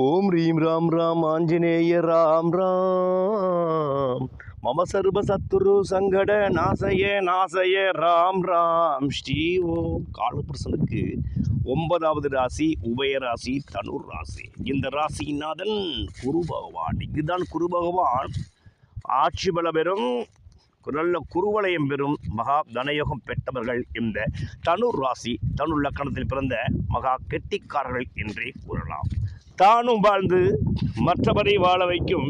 ஓம் ரீம் ராம் ராம் ஆஞ்சநேய ராம் ராம் மம சர்வ சத்துரு சங்கட நாசய ராம் ராம் ஸ்ரீ ஓம். காலபுருஷனுக்கு 9வது ராசி உபயராசி தனுர் ராசி. இந்த ராசிநாதன் குரு பகவான். இதுதான் குரு பகவான் ஆட்சி பல பெறும், நல்ல குருவலயம் பெறும் மகா தனயோகம் பெற்றவர்கள் இந்த தனுர் ராசி தனுர் லக்கணத்தில் பிறந்த மகா கெட்டிக்காரர்கள் என்றே கூறலாம். தானும் வாழ்ந்து மற்றவரை வாழ வைக்கும்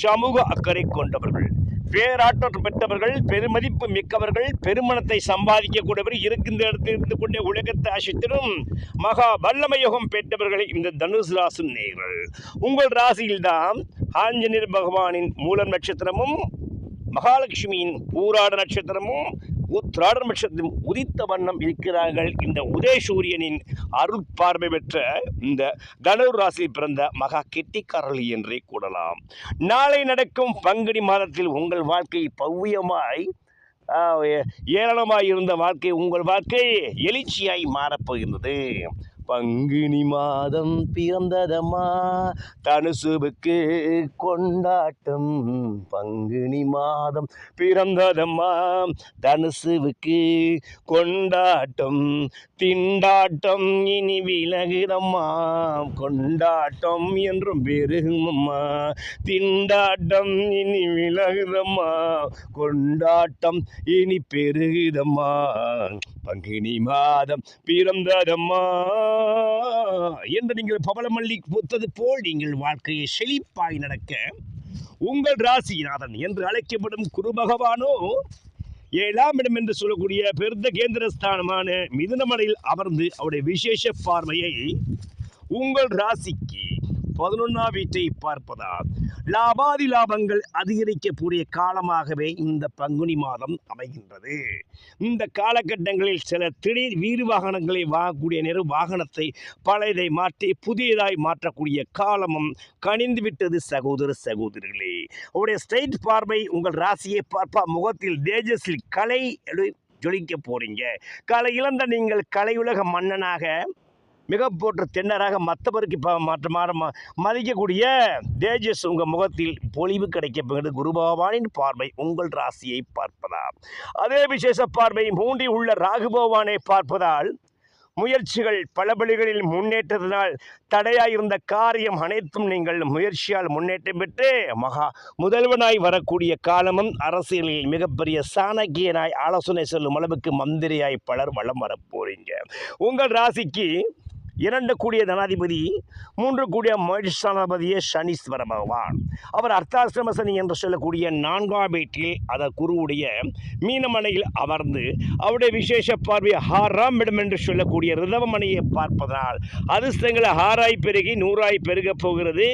சமூக அக்கறை கொண்டவர்கள், பேராற்றல் பெற்றவர்கள், பெருமதிப்பு மிக்கவர்கள், பெருமணத்தை சம்பாதிக்கக்கூடியவர், இருக்கின்ற இடத்தில் இருந்து கொண்டே உலகத்தை அசைத்திடும் மகா வல்லமயோகம் பெற்றவர்கள் இந்த தனுசு ராசி நேயர்கள். உங்கள் ராசியில்தான் ஆஞ்சநேயர் பகவானின் மூலம் நட்சத்திரமும் மகாலட்சுமியின் பூராட நட்சத்திரமும் உத்திராட நட்சத்திரம் உதித்த வண்ணம் இருக்கிறார்கள். இந்த உதயசூரியனின் அருள் பார்வை பெற்ற இந்த தனுர் ராசியில் பிறந்த மகா கெட்டிக்காரர்கள் என்றே கூறலாம். நாளை நடக்கும் பங்குனி மாதத்தில் உங்கள் வாழ்க்கை பவ்யமாய் ஏராளமாய் இருந்த வாழ்க்கை உங்கள் வாழ்க்கை எழுச்சியாய் மாறப்போகின்றது. பங்குனி மாதம் பிறந்ததம்மா தனுசுவுக்கு கொண்டாட்டம். பங்குனி மாதம் பிறந்ததம்மா தனுசுவுக்கு கொண்டாட்டம். திண்டாட்டம் இனி விலகுதம்மா, கொண்டாட்டம் என்றும் பெருகுமம்மா. திண்டாட்டம் இனி விலகுதம்மா, கொண்டாட்டம் இனி பெருகுதம்மா. பங்குனி மாதம் பிறந்ததம்மா என்று நீங்கள் பவளமல்லி பூத்தது போல் நீங்கள் வாழ்க்கையை செழிப்பாய் நடக்க உங்கள் ராசிநாதன் என்று அழைக்கப்படும் குரு பகவானோ 7ஆம் இடம் என்று சொல்லக்கூடிய பெருந்த கேந்திரஸ்தானமான மிதுனமலையில் அமர்ந்து அவருடைய விசேஷ பார்வையை உங்கள் ராசிக்கு 11ஆம் வீட்டை பார்ப்பதால் லாபாதி லாபங்கள் அதிகரிக்கக்கூடிய காலமாகவே இந்த பங்குனி மாதம் அமைகின்றது. இந்த காலகட்டங்களில் சில திடீர் வீடு வாகனங்களை வாங்கக்கூடிய நேரம் வாகனத்தை பழையதை மாற்றி புதியதாய் மாற்றக்கூடிய காலமும் கனிந்து விட்டது சகோதர சகோதரிகளே. அவருடைய ஸ்ட்ரைட் பார்வை உங்கள் ராசியை பார்ப்பா முகத்தில் தேஜஸில் கலை ஜொலிக்க போறீங்க. கலை இழந்த நீங்கள் கலையுலக மன்னனாக மிக போற்ற தென்னராக மற்றவருக்கு மதிக்கக்கூடிய தேஜஸ் உங்கள் முகத்தில் பொலிவு கிடைக்கப்படுகிறது. குரு பகவானின் பார்வை உங்கள் ராசியை பார்ப்பதால், அதே விசேஷ பார்வை 3இல் உள்ள ராகு பகவானை பார்ப்பதால் முயற்சிகள் பல வழிகளில் முன்னேற்றத்தினால் தடையாயிருந்த காரியம் அனைத்தும் நீங்கள் முயற்சியால் முன்னேற்றம் பெற்று மகா முதல்வனாய் வரக்கூடிய காலமும் அரசியலில் மிகப்பெரிய சாணக்கியனாய் ஆலோசனை சொல்லும் அளவுக்கு மந்திரியாய் பலர் வளம் வரப்போறீங்க. உங்கள் ராசிக்கு 2 கூடிய தனாதிபதி 3 கூடிய மகிழ்ச்சானாதிபதியே சனீஸ்வர பகவான். அவர் அர்த்தாசிரம சனி என்று சொல்லக்கூடிய 4ஆம் வீட்டில் அத குருவுடைய மீனமனையில் அமர்ந்து அவருடைய விசேஷ பார்வை 6ஆம் இடம் என்று சொல்லக்கூடிய ரிதவமனையை பார்ப்பதனால் அதிர்ஷ்டங்கள் 6ஆய் பெருகி 100ஆய் பெருகப் போகிறது.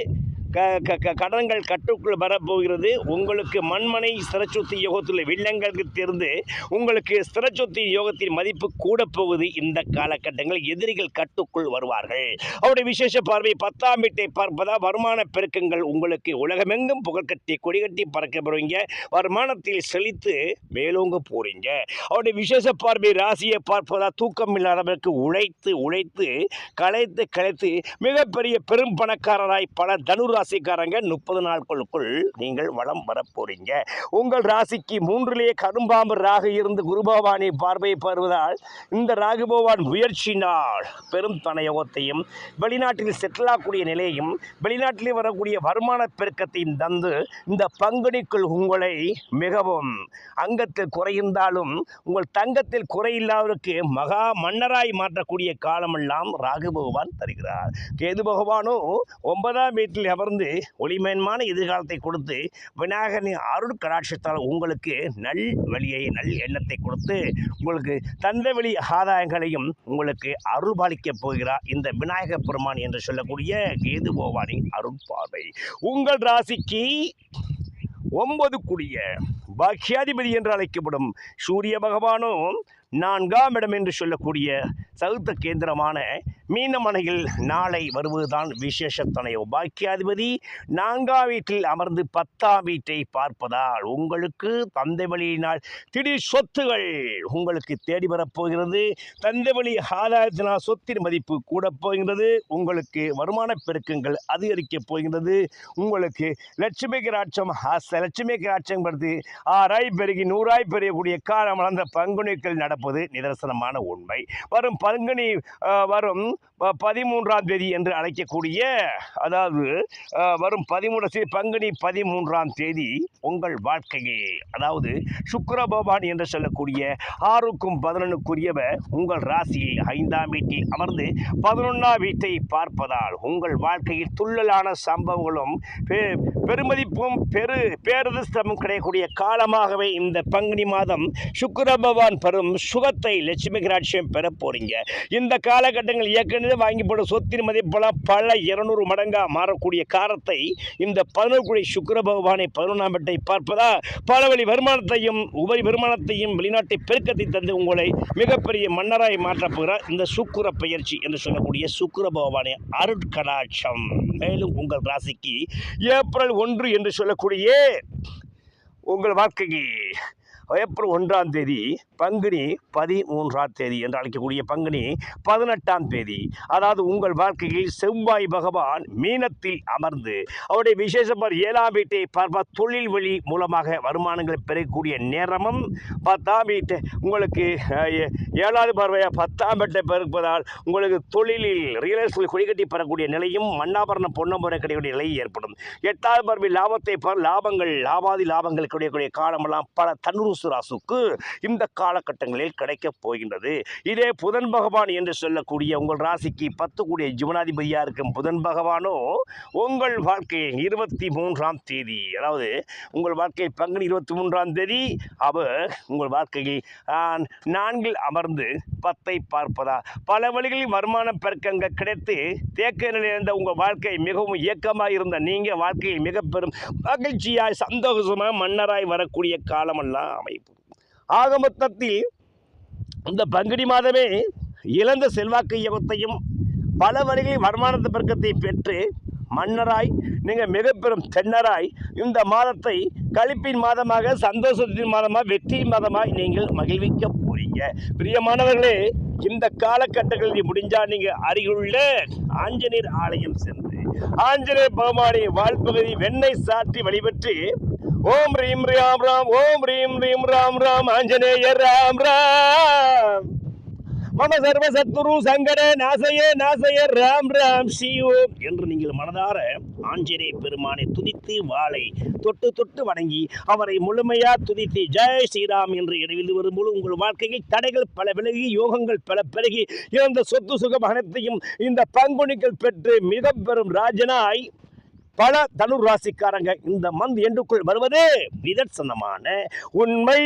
கடன்கள் கட்டுக்குள் வரப்போகிறது. உங்களுக்கு மண்மனை ஸ்திரச்சொத்து யோகத்தில் வில்லங்களுக்கு தெரிந்து உங்களுக்கு ஸ்திரச்சொத்து யோகத்தின் மதிப்பு கூட போகுது. இந்த காலகட்டங்கள் எதிரிகள் கட்டுக்குள் வருவார்கள். அவருடைய விசேஷ பார்வை 10ஆம் வீட்டை பார்ப்பதா வருமான பெருக்கங்கள் உங்களுக்கு உலகமெங்கும் புகழ்கட்டி கொடிகட்டி பறக்க போறீங்க. வருமானத்தில் செழித்து மேலோங்க போறீங்க. அவருடைய விசேஷ பார்வை ராசியை பார்ப்பதா தூக்கம் இல்லாதவருக்கு உழைத்து களைத்து மிகப்பெரிய பெரும் பணக்காரராய் பல தனுர் ராசிக்காரங்க 30 நாட்களுக்குள் நீங்கள் வளம் வரப்போறீங்க. உங்கள் ராசிக்கு 3லேயே கரும்பாம்பு ராகு இருந்து குரு பகவானை பார்வை பெறுவதால் இந்த ராகு பகவான் முயற்சினால் பெரும் தனயோகத்தையும் வெளிநாட்டில் செட்டில் ஆகக்கூடிய நிலையையும் வெளிநாட்டிலே வரக்கூடிய வருமான பெருக்கத்தையும் தந்து இந்த பங்குனிக்குள் உங்களை மிகவும் அங்கத்தில் குறைந்தாலும் உங்கள் தங்கத்தில் குறையில்லாதவருக்கு மகா மன்னராய் மாற்றக்கூடிய காலமெல்லாம் ராகு பகவான் தருகிறார். கேது பகவானோ 9ஆம் வீட்டில் அமர்ந்து ஒளிமயமான எதிர்காலத்தை கொடுத்து விநாயகரின் அருள் கடாட்சத்தால் உங்களுக்கு நல் வழியை நல் எண்ணத்தை கொடுத்து உங்களுக்கு தந்தை வழி ஆதாயங்களையும் உங்களுக்கு அருள் பாலிக்கப் போகிறார் இந்த விநாயக பெருமான் என்று சொல்லக்கூடிய கேது பகவானின் அருள் பார்வை. உங்கள் ராசிக்கு 9 கூடிய பாக்கியாதிபதி என்று அழைக்கப்படும் சூரிய பகவானும் 4ஆம் இடம் என்று சொல்லக்கூடிய சௌத்த கேந்திரமான மீனமனையில் நாளை வருவதுதான் விசேஷத்தனையோ. பாக்கியாதிபதி 4ஆம் வீட்டில் அமர்ந்து 10ஆம் வீட்டை பார்ப்பதால் உங்களுக்கு தந்தை வழியினால் திடீர் சொத்துகள் உங்களுக்கு தேடி வரப்போகிறது. தந்தை வழி ஆதாயத்தினால் சொத்தின் மதிப்பு கூட போகின்றது. உங்களுக்கு வருமான பெருக்கங்கள் அதிகரிக்கப் போகின்றது. உங்களுக்கு லட்சுமி கிராட்சம் லட்சுமி கிராட்சம் படுத்தி 6ஆய் பெருகி 100ஆய் பெருகக்கூடிய காலம் வளர்ந்த பங்குனிகள் நடப்பது நிதர்சனமான உண்மை. வரும் பங்குனி வரும் 13ஆம் தேதி என்று அழைக்கக்கூடிய, அதாவது வரும் 13 பங்குனி 13ஆம் தேதி உங்கள் வாழ்க்கையில், அதாவது சுக்கிர பகவான் என்று சொல்லக்கூடிய 6க்கும் 11க்குரியவர் உங்கள் ராசியில் 5ஆம் வீட்டில் அமர்ந்து 11ஆம் வீட்டை பார்ப்பதால் உங்கள் வாழ்க்கையில் துள்ளலான சம்பவங்களும் பெருமதிப்பும் பேரதிர்ஷ்டமும் கிடைக்கக்கூடிய காலமாகவே இந்த பங்குனி மாதம் சுக்கிர பகவான் பெறும் சுகத்தை லட்சுமி கிராட்சியம் பெற போறீங்க. இந்த காலகட்டங்கள் ஏற்கனவே வாங்கி போட சொத்தின் மதிப்பெல்லாம் பல 200 மடங்கா மாறக்கூடிய காரத்தை இந்த 11 சுக்கிர பகவானை 11ஆம் வீட்டை பார்ப்பதா பல வழி வருமானத்தையும் உபரி வருமானத்தையும் வெளிநாட்டை பெருக்கத்தை தந்து உங்களை மிகப்பெரிய மன்னராய் மாற்றப் போகிறார் இந்த சுக்கிர பயிற்சி என்று சொல்லக்கூடிய சுக்கிர பகவானை அருட்கடாட்சம். மேலும் உங்கள் ராசிக்கு ஏப்ரல் 1 என்று சொல்லக்கூடிய உங்கள் வாழ்க்கைக்கு ஏப்ரல் 1ஆம் தேதி பங்குனி 13ஆம் தேதி என்று அழைக்கக்கூடிய பங்குனி 18ஆம் தேதி, அதாவது உங்கள் வாழ்க்கையில் செவ்வாய் பகவான் மீனத்தில் அமர்ந்து அவருடைய விசேஷமாக 7ஆம் வீட்டை பார்ப்பார். தொழில் வழி மூலமாக வருமானங்களை பெறக்கூடிய நேரமும் 10ஆம் வீட்டை உங்களுக்கு 7வது பார்வையாக 10ஆம் வீட்டை பெருப்பதால் உங்களுக்கு தொழிலில் ரியல் எஸ்டேட் கொடிக்கட்டி பெறக்கூடிய நிலையும் மண்ணாபரணம் பொன்னம்பரம் கிடைக்கக்கூடிய நிலை ஏற்படும். 8வது பார்வை லாபத்தை லாபங்கள் லாபங்கள் கிடைக்கக்கூடிய காலமெல்லாம் பல தனுசு ராசிக்கு இந்த காலகட்டங்களில் கிடைக்கப் போகின்றது. இதே புதன் பகவான் என்று சொல்லக்கூடிய உங்கள் ராசிக்கு 10 கூடிய ஜீவனாதிபதியாக இருக்கும் புதன் பகவானோ உங்கள் வாழ்க்கையில் 23ஆம் தேதி, அதாவது உங்கள் வாழ்க்கையில் பங்குனி 23ஆம் தேதி அவர் உங்கள் வாழ்க்கையில் 4இல் அமர்ந்து 10ஐ பார்ப்பதா பல வழிகளில் வருமான பெருக்கங்கள் கிடைத்து தேக்க நிலையிருந்த உங்கள் வாழ்க்கை மிகவும் இயக்கமாக இருந்த நீங்கள் வாழ்க்கையில் மிக பெரும் மகிழ்ச்சியாய் சந்தோஷமாக மன்னராய் வரக்கூடிய காலமெல்லாம் அமைப்பு. ஆக மொத்தத்தில் இந்த பங்குனி மாதமே இழந்த செல்வாக்கு யோகத்தையும் பல வழிகளில் வருமானத்து பெருக்கத்தை பெற்று மன்னராய் நீங்கள் மிக பெரும் தென்னராய் இந்த மாதத்தை கழிப்பின் மாதமாக, சந்தோஷத்தின் மாதமாக, வெற்றியின் மாதமாக நீங்கள் மகிழ்விக்க போறீங்க. பிரியமானவர்களே, இந்த காலகட்டங்களில் முடிஞ்சால் நீங்கள் அருகிலுள்ள ஆஞ்சநேயர் ஆலயம் சென்று ஆஞ்சநேயர் பகவானை வாழ்பகுதி வெண்ணெய் சாற்றி வழிபட்டு ஓம் ரீம் ராம் ராம், ஓம் ரீம் ரீம் ராம் ராம், ஆஞ்சநேயர் ராம் ராம், மம சர்வ சத்ரு சங்கட நாசய ராம் ராம் சிவோம் என்று நீங்கள் மனதார ஆஞ்சநேய பெருமானை துதித்து வாளை தொட்டு தொட்டு வணங்கி அவரை முழுமையா துதித்து ஜெய் ஸ்ரீராம் என்று எழுதி வரும்போது உங்கள் வாழ்க்கையில் தடைகள் பல விலகி யோகங்கள் பல பெருகி இறந்த சொத்து சுகம் அனைத்தையும் இந்த பங்குனிகள் பெற்று மிக பெரும் ராஜனாய் பல தனுர் ராசிக்காரங்க இந்த மந்த் எண்டுக்குள் வருவது நிதர்சனமான உண்மை.